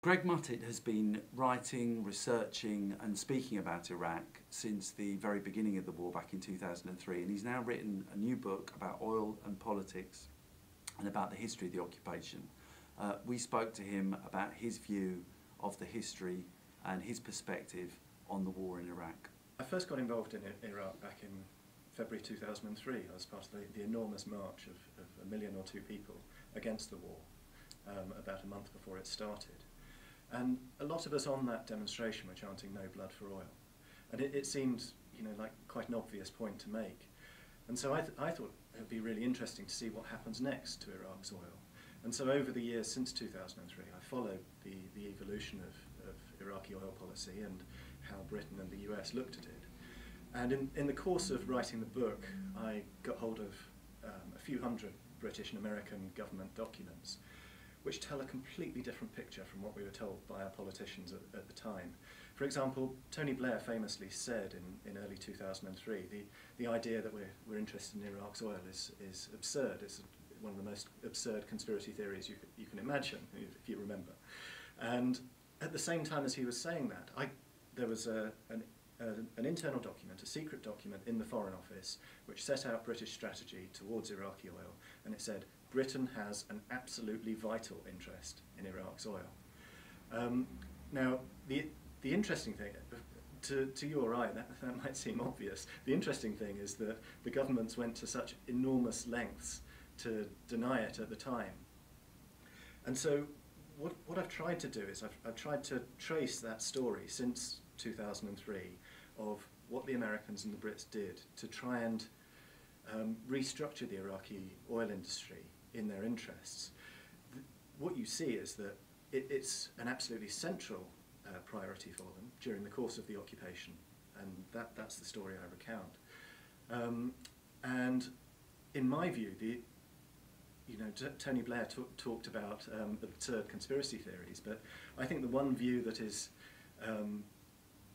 Greg Muttit has been writing, researching and speaking about Iraq since the very beginning of the war back in 2003, and he's now written a new book about oil and politics and about the history of the occupation. We spoke to him about his view of the history and his perspective on the war in Iraq. I first got involved in Iraq back in February 2003. I was part of the enormous march of 1 million or 2 people against the war about a month before it started. And a lot of us on that demonstration were chanting "No blood for oil," and it seemed, like quite an obvious point to make. And so I thought it would be really interesting to see what happens next to Iraq's oil. And so over the years since 2003, I followed the evolution of Iraqi oil policy and how Britain and the US looked at it. And in the course of writing the book, I got hold of a few hundred British and American government documents which tell a completely different picture from what we were told by our politicians at the time. For example, Tony Blair famously said in early 2003, the idea that we're interested in Iraq's oil is absurd. It's one of the most absurd conspiracy theories you can imagine, if you remember. And at the same time as he was saying that, there was an internal document, a secret document in the Foreign Office, which set out British strategy towards Iraqi oil, and it said, Britain has an absolutely vital interest in Iraq's oil. Now, the interesting thing, to you or I, that might seem obvious, the interesting thing is that the governments went to such enormous lengths to deny it at the time. And so what I've tried to do is I've tried to trace that story since 2003 of what the Americans and the Brits did to try and restructure the Iraqi oil industry in their interests. What you see is that it's an absolutely central priority for them during the course of the occupation, and that's the story I recount. And in my view, Tony Blair talked about absurd conspiracy theories, but I think the one view that is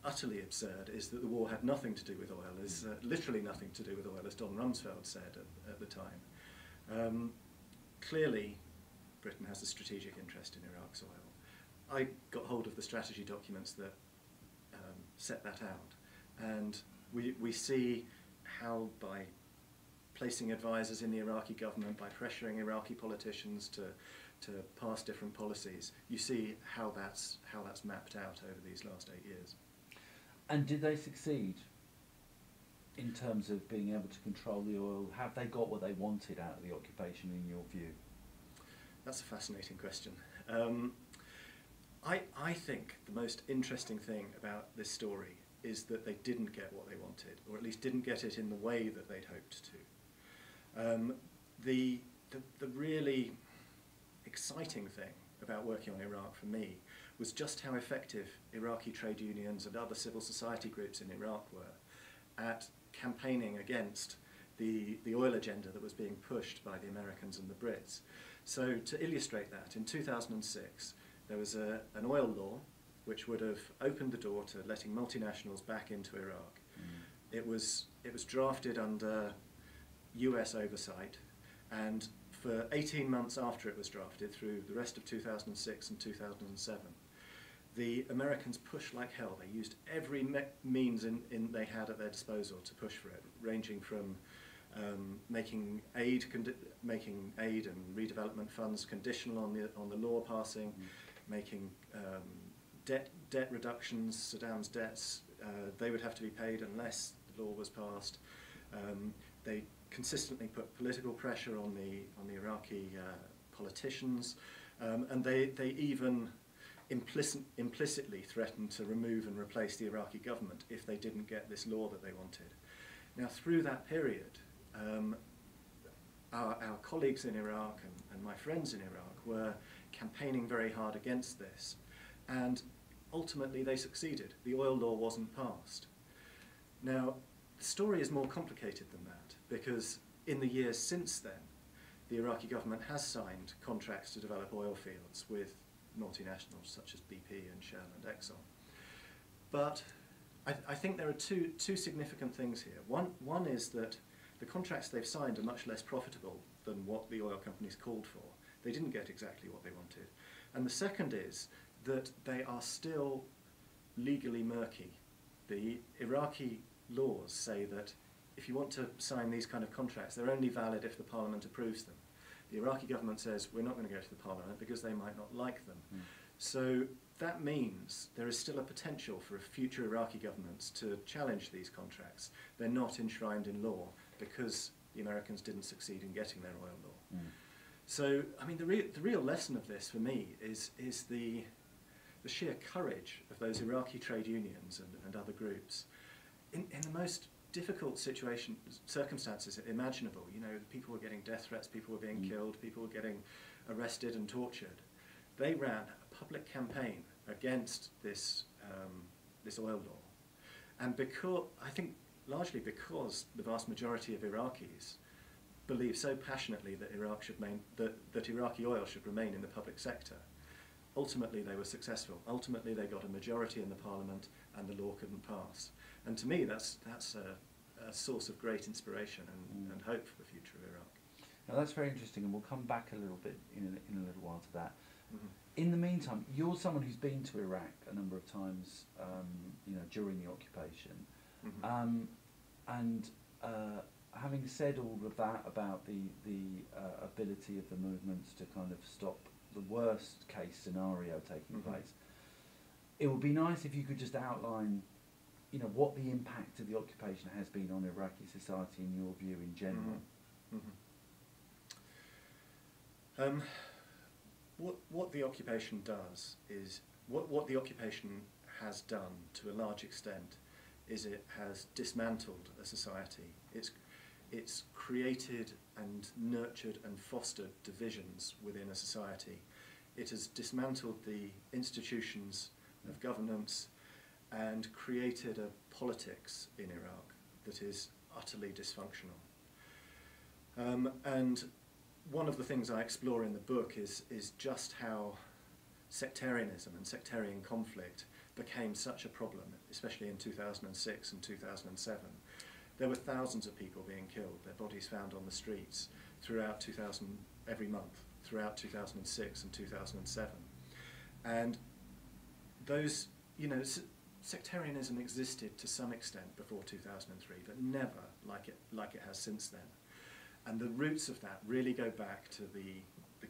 utterly absurd is that the war had nothing to do with oil, literally nothing to do with oil, as Don Rumsfeld said at the time. Clearly, Britain has a strategic interest in Iraq's oil. I got hold of the strategy documents that set that out, and we see how by placing advisors in the Iraqi government, by pressuring Iraqi politicians to pass different policies, you see how that's mapped out over these last 8 years. And did they succeed in terms of being able to control the oil? Have they got what they wanted out of the occupation in your view? That's a fascinating question. I think the most interesting thing about this story is that they didn't get what they wanted, or at least didn't get it in the way that they'd hoped to. The really exciting thing about working on Iraq for me was just how effective Iraqi trade unions and other civil society groups in Iraq were at campaigning against the oil agenda that was being pushed by the Americans and the Brits. So to illustrate that, in 2006 there was an oil law which would have opened the door to letting multinationals back into Iraq. It was drafted under US oversight, and for 18 months after it was drafted, through the rest of 2006 and 2007, the Americans pushed like hell. They used every means they had at their disposal to push for it, ranging from making aid and redevelopment funds conditional on the law passing, making debt reductions, Saddam's debts, they would have to be paid unless the law was passed. They consistently put political pressure on the Iraqi politicians, and they even implicitly threatened to remove and replace the Iraqi government if they didn't get this law that they wanted. Now, through that period, our colleagues in Iraq and my friends in Iraq were campaigning very hard against this, and ultimately they succeeded. The oil law wasn't passed. Now, the story is more complicated than that, because in the years since then, the Iraqi government has signed contracts to develop oil fields with multinationals such as BP and Shell and Exxon. But I think there are two significant things here. One is that the contracts they've signed are much less profitable than what the oil companies called for. They didn't get exactly what they wanted. And the second is that they are still legally murky. The Iraqi laws say that if you want to sign these kind of contracts, they're only valid if the parliament approves them. The Iraqi government says we're not going to go to the parliament because they might not like them. So that means there is still a potential for future Iraqi governments to challenge these contracts. They're not enshrined in law because the Americans didn't succeed in getting their oil law. So, I mean, the real lesson of this for me is the sheer courage of those Iraqi trade unions and other groups in the most difficult circumstances imaginable. You know, people were getting death threats, people were being killed, people were getting arrested and tortured. They ran a public campaign against this oil law, and I think largely because the vast majority of Iraqis believe so passionately that that Iraqi oil should remain in the public sector. Ultimately, they were successful. Ultimately, they got a majority in the parliament, and the law couldn't pass. And to me, that's a source of great inspiration and hope for the future of Iraq. Now that's very interesting, and we'll come back a little bit in a little while to that. In the meantime, you're someone who's been to Iraq a number of times, you know, during the occupation, and having said all of that about the ability of the movements to kind of stop the worst case scenario taking place, it would be nice if you could just outline, you know, what the impact of the occupation has been on Iraqi society in your view in general. What the occupation does is, what the occupation has done to a large extent is it has dismantled a society. It's created and nurtured and fostered divisions within a society. It has dismantled the institutions of governance and created a politics in Iraq that is utterly dysfunctional. And one of the things I explore in the book is just how sectarianism and sectarian conflict became such a problem, especially in 2006 and 2007. There were thousands of people being killed, their bodies found on the streets throughout every month, throughout 2006 and 2007. And those, you know, sectarianism existed to some extent before 2003, but never like it has since then. And the roots of that really go back to the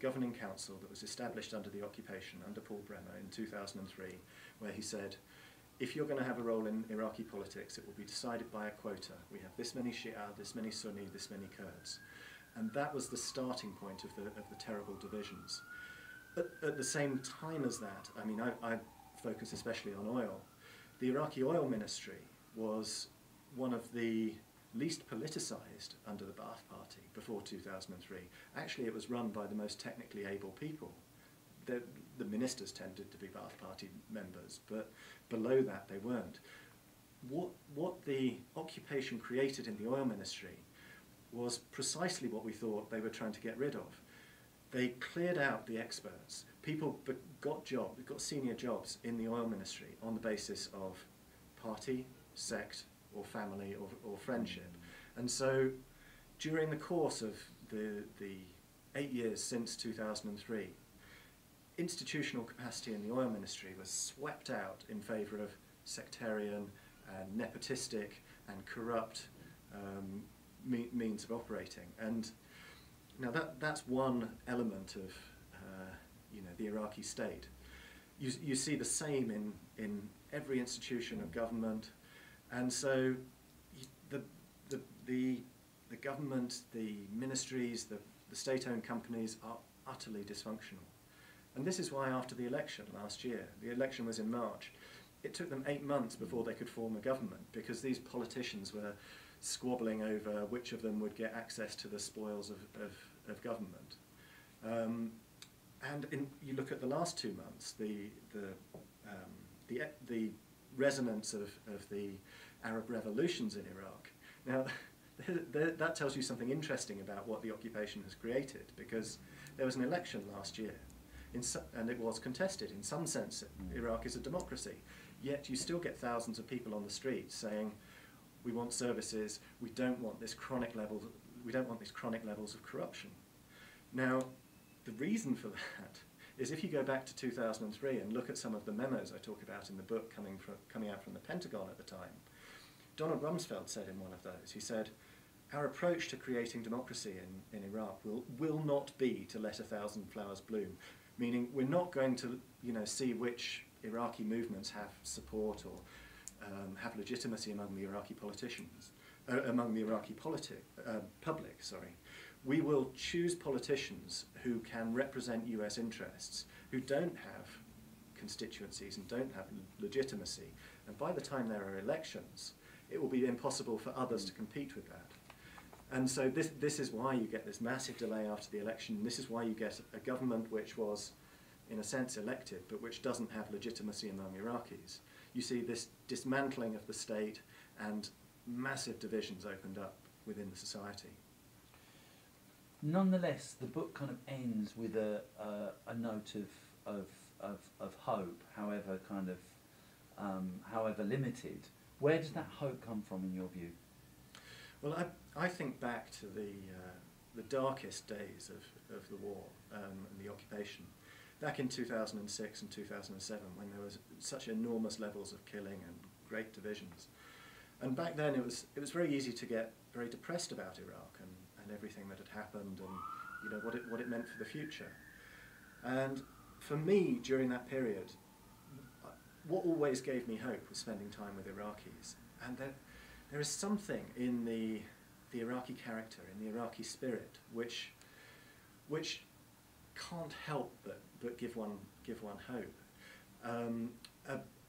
governing council that was established under the occupation, under Paul Bremer in 2003, where he said, if you're going to have a role in Iraqi politics, it will be decided by a quota. We have this many Shia, this many Sunni, this many Kurds. And that was the starting point of the terrible divisions. At the same time as that, I mean, I focus especially on oil. The Iraqi oil ministry was one of the least politicized under the Ba'ath Party before 2003. Actually, it was run by the most technically able people. The ministers tended to be Ba'ath Party members, but below that they weren't. What the occupation created in the oil ministry was precisely what we thought they were trying to get rid of. They cleared out the experts. People got senior jobs in the oil ministry on the basis of party, sect, or family, or friendship. And so during the course of the 8 years since 2003, institutional capacity in the oil ministry was swept out in favour of sectarian and nepotistic and corrupt means of operating. And now that's one element of the Iraqi state. You see the same in every institution of government. And so the government, the ministries, the state-owned companies are utterly dysfunctional. And this is why after the election last year, the election was in March, it took them 8 months before they could form a government, because these politicians were squabbling over which of them would get access to the spoils of government. And you look at the last 2 months, the resonance of the Arab revolutions in Iraq. Now, that tells you something interesting about what the occupation has created, because there was an election last year, and it was contested. In some sense, Iraq is a democracy, yet you still get thousands of people on the streets saying, we want services, we don't want these chronic levels of corruption. Now, the reason for that is if you go back to 2003 and look at some of the memos I talk about in the book coming out from the Pentagon at the time, Donald Rumsfeld said in one of those, he said, our approach to creating democracy in Iraq will not be to let 1,000 flowers bloom, meaning we're not going to see which Iraqi movements have support or have legitimacy among the Iraqi politicians, among the Iraqi public. We will choose politicians who can represent US interests, who don't have constituencies and don't have legitimacy. And by the time there are elections, it will be impossible for others to compete with that. And so this is why you get this massive delay after the election. This is why you get a government which was, in a sense, elected, but which doesn't have legitimacy among Iraqis. You see this dismantling of the state and massive divisions opened up within the society. Nonetheless, the book kind of ends with a note of hope, however however limited. Where does that hope come from, in your view? Well, I think back to the darkest days of the war and the occupation, back in 2006 and 2007, when there was such enormous levels of killing and great divisions. And back then it was very easy to get very depressed about Iraq and everything that had happened and what it meant for the future. And for me, during that period, what always gave me hope was spending time with Iraqis. And there is something in the Iraqi character, in the Iraqi spirit, which can't help but give one hope.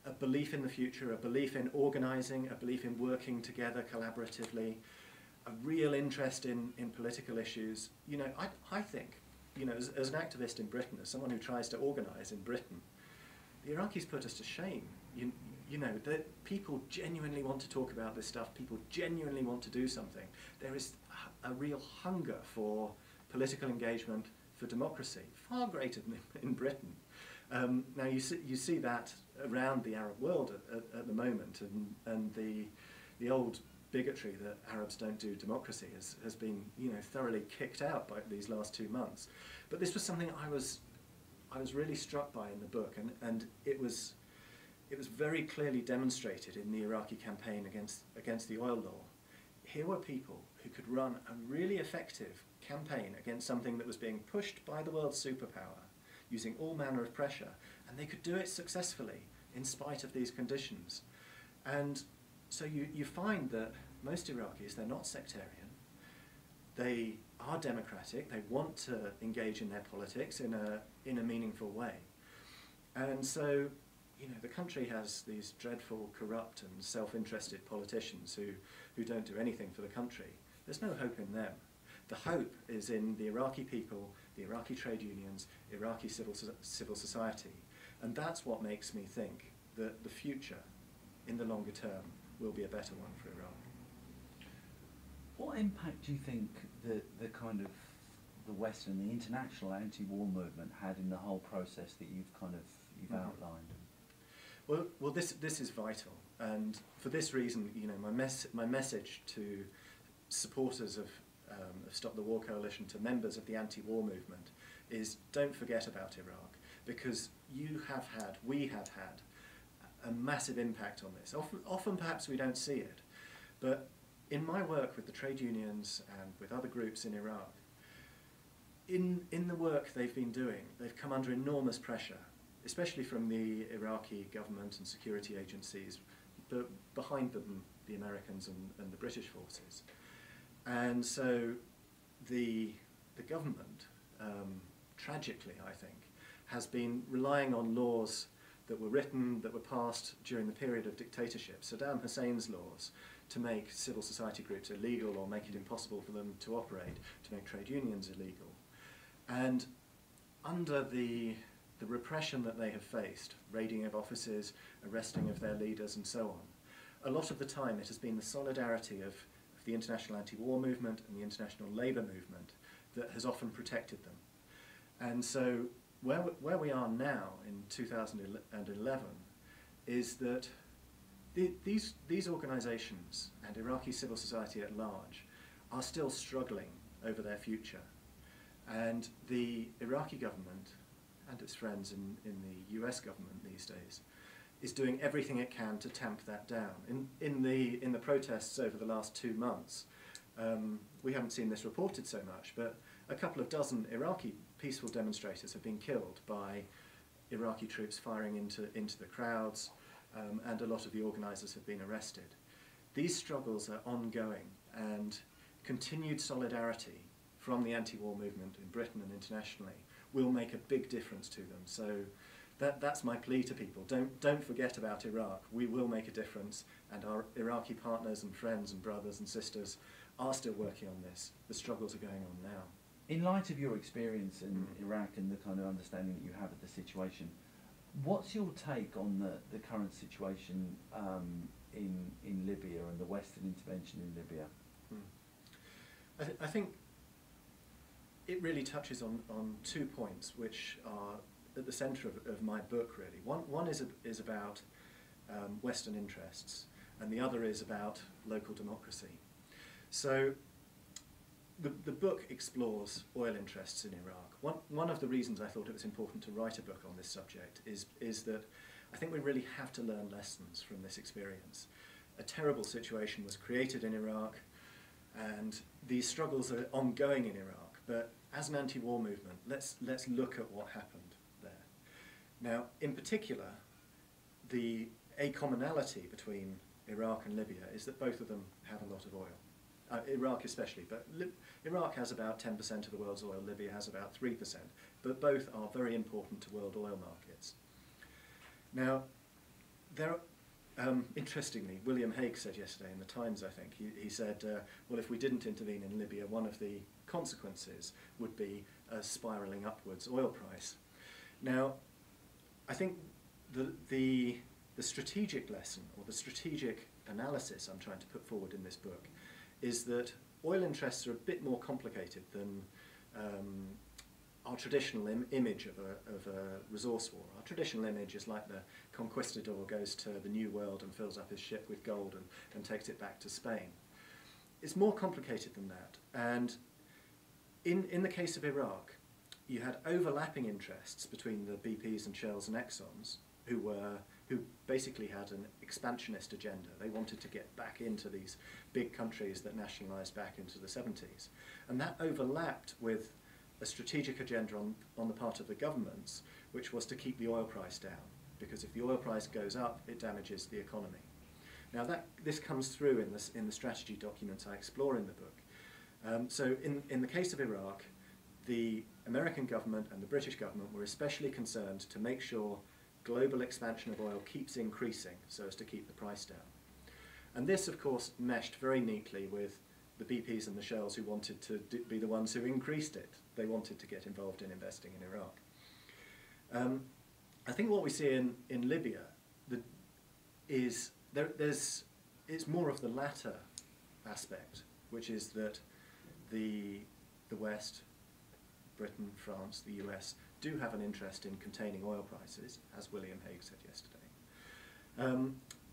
A belief in the future, a belief in organising, a belief in working together collaboratively, a real interest in political issues. I think, as an activist in Britain, as someone who tries to organise in Britain, the Iraqis put us to shame. That people genuinely want to talk about this stuff, people genuinely want to do something. There is a real hunger for political engagement, for democracy, far greater than in Britain. Now you see that around the Arab world at the moment, and the old bigotry that Arabs don't do democracy has been thoroughly kicked out by these last 2 months. But this was something I was really struck by in the book, and it was very clearly demonstrated in the Iraqi campaign against the oil law. Here were people who could run a really effective campaign against something that was being pushed by the world's superpower, using all manner of pressure, and they could do it successfully in spite of these conditions. And so you find that most Iraqis, they're not sectarian, they are democratic, they want to engage in their politics in a meaningful way. And so the country has these dreadful, corrupt and self-interested politicians who don't do anything for the country. There's no hope in them. The hope is in the Iraqi people, the Iraqi trade unions, Iraqi civil society. And that's what makes me think that the future, in the longer term, will be a better one for Iraq. What impact do you think the kind of the Western, the international anti-war movement had in the whole process that you've outlined? Well, this is vital, and for this reason, my message to supporters of Stop the War Coalition, to members of the anti-war movement, is don't forget about Iraq, because we have had a massive impact on this. Often perhaps we don't see it, but in my work with the trade unions and with other groups in Iraq, in the work they've been doing, they've come under enormous pressure, especially from the Iraqi government and security agencies, but behind them the Americans and the British forces. And so the government, tragically I think, has been relying on laws that were written, that were passed during the period of dictatorship, Saddam Hussein's laws, to make civil society groups illegal or make it impossible for them to operate, to make trade unions illegal. And under the repression that they have faced, raiding of offices, arresting of their leaders and so on, a lot of the time it has been the solidarity of the international anti-war movement and the international labour movement that has often protected them. And so where we are now in 2011 is that these organisations and Iraqi civil society at large are still struggling over their future. And the Iraqi government and its friends in the US government these days, is doing everything it can to tamp that down. In the protests over the last 2 months, we haven't seen this reported so much, but a couple of dozen Iraqi peaceful demonstrators have been killed by Iraqi troops firing into the crowds, and a lot of the organisers have been arrested. These struggles are ongoing, and continued solidarity from the anti-war movement in Britain and internationally will make a big difference to them. So that's my plea to people. Don't forget about Iraq. We will make a difference, and our Iraqi partners and friends and brothers and sisters are still working on this. The struggles are going on now. In light of your experience in Iraq and the kind of understanding that you have of the situation, what's your take on the current situation in Libya and the Western intervention in Libya? I think it really touches on 2 points which are at the centre of my book, really. One is about Western interests, and the other is about local democracy. So the book explores oil interests in Iraq. One of the reasons I thought it was important to write a book on this subject is that I think we really have to learn lessons from this experience. A terrible situation was created in Iraq, and these struggles are ongoing in Iraq, but as an anti-war movement, let's look at what happened there. Now, in particular, a commonality between Iraq and Libya is that both of them have a lot of oil. Iraq especially, but Iraq has about 10% of the world's oil, Libya has about 3%, but both are very important to world oil markets. Now, interestingly, William Hague said yesterday in the Times, I think, he said, well, if we didn't intervene in Libya, one of the consequences would be a spiralling upwards oil price. Now, I think the strategic lesson, or the strategic analysis I'm trying to put forward in this book, is that oil interests are a bit more complicated than our traditional image of a resource war. Our traditional image is like the conquistador goes to the New World and fills up his ship with gold and takes it back to Spain. It's more complicated than that. And in the case of Iraq, you had overlapping interests between the BPs and Shells and Exxons, who basically had an expansionist agenda. They wanted to get back into these big countries that nationalised back into the 70s. And that overlapped with a strategic agenda on the part of the governments, which was to keep the oil price down, because if the oil price goes up, it damages the economy. Now this comes through in the strategy documents I explore in the book. So in the case of Iraq, the American government and the British government were especially concerned to make sure global expansion of oil keeps increasing so as to keep the price down. And this, of course, meshed very neatly with the BPs and the Shells who wanted to be the ones who increased it. They wanted to get involved in investing in Iraq. I think what we see in Libya is it's more of the latter aspect, which is that the West, Britain, France, the US, do have an interest in containing oil prices, as William Hague said yesterday.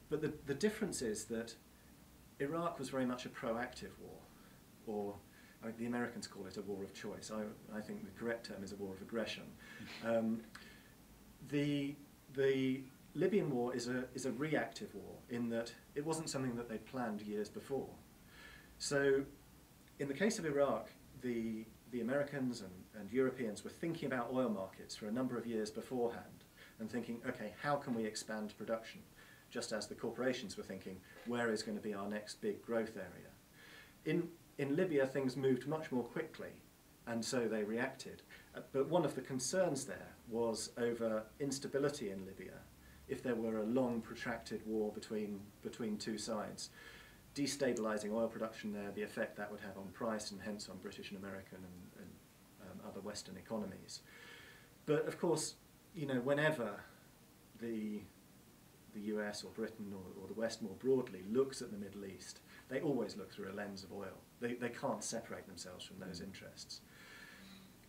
But the difference is that Iraq was very much a proactive war, or the Americans call it a war of choice. I think the correct term is a war of aggression. The Libyan war is a reactive war in that it wasn't something that they'd planned years before. So in the case of Iraq, the Americans and Europeans were thinking about oil markets for a number of years beforehand and thinking, okay, how can we expand production? Just as the corporations were thinking, where is going to be our next big growth area? In Libya, things moved much more quickly, and so they reacted. But one of the concerns there was over instability in Libya. If there were a long, protracted war between two sides, destabilising oil production there, the effect that would have on price and hence on British and American and other Western economies. But of course, you know, whenever the US or Britain or the West more broadly looks at the Middle East, they always look through a lens of oil. They can't separate themselves from those interests.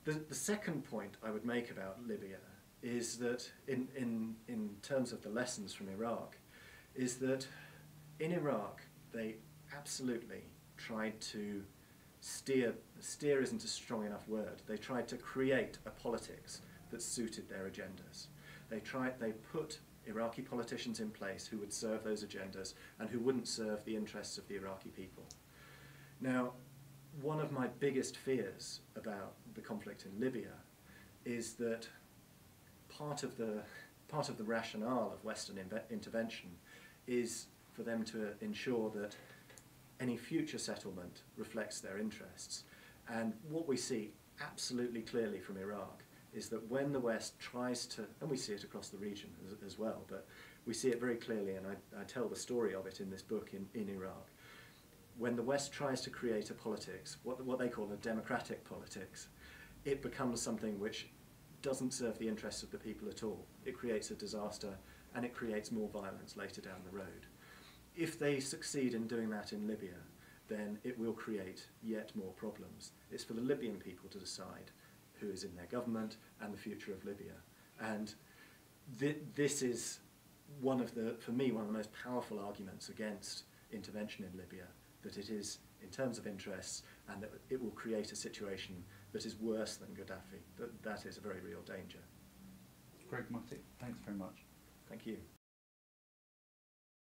The second point I would make about Libya is that in terms of the lessons from Iraq, is that in Iraq they absolutely tried to steer isn't a strong enough word, they tried to create a politics that suited their agendas. They put Iraqi politicians in place who would serve those agendas and who wouldn't serve the interests of the Iraqi people. Now, one of my biggest fears about the conflict in Libya is that part of the rationale of Western intervention is for them to ensure that any future settlement reflects their interests. And what we see absolutely clearly from Iraq is that when the West tries to, and we see it across the region as well, but we see it very clearly, and I tell the story of it in this book in Iraq, when the West tries to create a politics, what they call a democratic politics, it becomes something which doesn't serve the interests of the people at all. It creates a disaster, and it creates more violence later down the road. If they succeed in doing that in Libya, then it will create yet more problems. It's for the Libyan people to decide who is in their government and the future of Libya. And this is for me, one of the most powerful arguments against intervention in Libya, that it is in terms of interests and that it will create a situation that is worse than Gaddafi. That is a very real danger. Greg Muttit, thanks very much. Thank you.